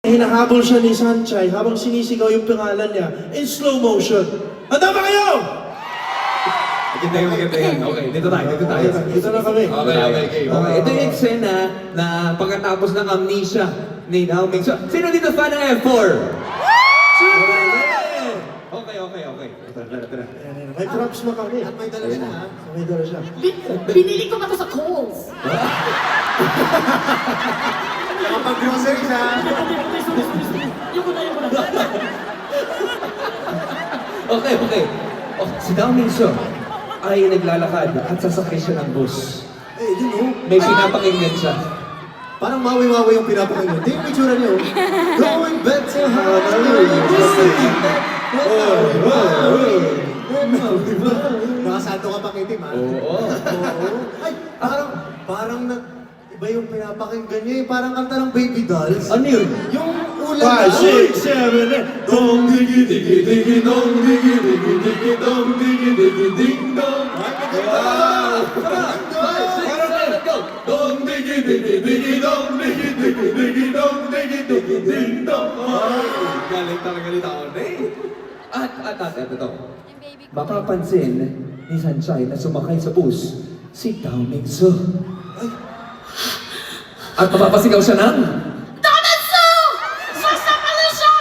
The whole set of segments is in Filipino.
Hinahabol siya ni Sanchay habang sinisigaw yung pangalan niya in slow motion. Handa ba kayo? Maganda yan. Okay, dito tayo. Dito na kami. Okay. Ito yung eksena na pagkatapos ng amnesia ni Dao Ming. So, sino dito fan ng F4? Okay. Tara. May props na kami. At may dala siya, ha? May dala siya. Binili ko pa to sa Kohl's. Nakapag-grocery siya. Yung ko na. Okay. Oh, si Dao Ming ay naglalakad at sasakay siya ng bus. Yun o. May pinapakinggan siya. Parang mawi-mawi yung pinapakinggan. Hindi yung picture niyo. Going back to how Nakasanto ka pang itim, ha? Oo. Ay, parang iba yung pinapakinggan niya eh. Parang kanta ng Baby Dolls. Ano yun? Yung ulan 5, 6, 7, 8. Dong digi digi digi dong digi digi digi dong digi digi ding dong. Wow! Go! Dong digi digi digi dong digi digi digi dong digi digi ding dong. Galing talaga ni Dao Ming. At ito. Mapapansin ni Sanchay na sumakay sa bus si Dao Ming. At mapapasigaw siya ng Tamatsu! Sasakala siya!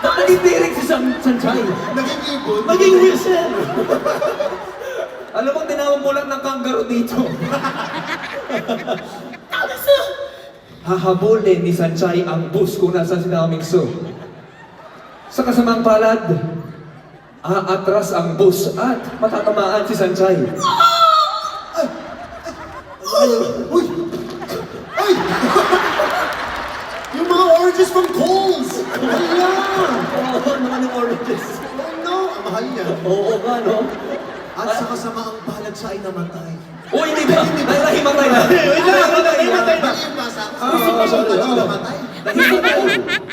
Nakitirik si Sanchay. Naging-ibon. Maging whistle! Alam mo, tinawag mo lang ng kangaroo dito. Tamatsu! Hahabulin ni Sanchay ang bus kung nasa si Dao Ming. Sa kasamang palad, aatras ang bus at matatamaan si Sanchay. Uy! Ay! Yung mga oranges from Kohl's! Hala! Oo, naman yung oranges. Oh no! Ang mahal niya. Oo nga, no? At sa kasamaang palad siya ay namatay. Uy, hindi ba? Nahimatay na. Wait lang, nahimatay na. Mali yung basa ko. Namatay. Nahimatay.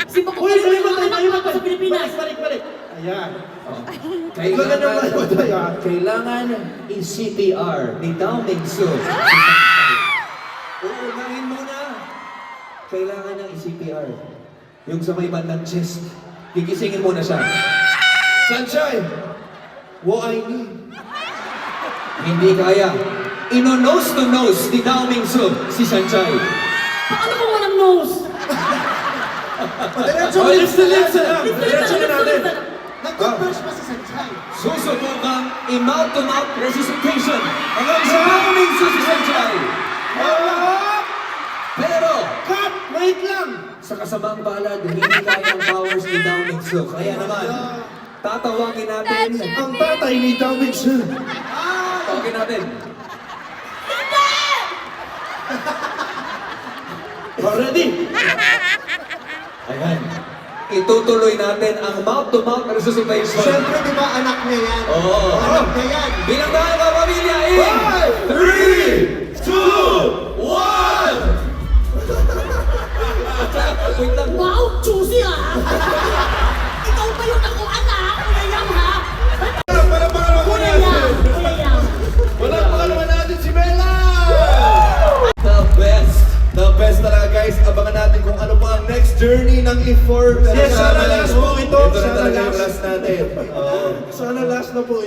Simba ko Uy, kasi nahimatay, mga anak nahimatay. ko sa Pilipinas. Balik. Ayan. Kailangan i-CPR ni Dao Ming. Uunahin muna. Kailangan ng i-CPR. Yung sa may bandang chest. Gigisingin muna siya. Sanchay! What I need. Hindi kaya. Ino-nose to nose ni Dao Ming si Sanchay. Paano kung walang nose? Listen lang. Diretso na natin. Nag-converse pa si Sanchay. Susubukang i-mouth-to-mouth resuscitation hanggang sa Dao Ming si Sanchay. Pero, Cut! Wait lang! sa kasamang palad, hindi kaya ang powers ni Dao Ming. Kaya naman, tatawagin natin. Ang tatay ni Dao Ming. Tawagin natin. Ready? Ayan. Itutuloy natin ang mouth-to-mouth resuscitation. Siyempre, di ba anak niya yan? Oo. Anak niya yan. Bilang tayo ka, pamilya, in 3, 2, 1! Wait lang. Wow, juicy ah! Ikaw ba yung nakuha na? Kulayang ha? Kulayang. Walang pangalaman natin si Bella! The best talaga, guys. Abangan natin kung ano pa ang next journey ng E4. Yes, sana last po ito. Ito na Sana talaga yung last. last natin. Sana last na po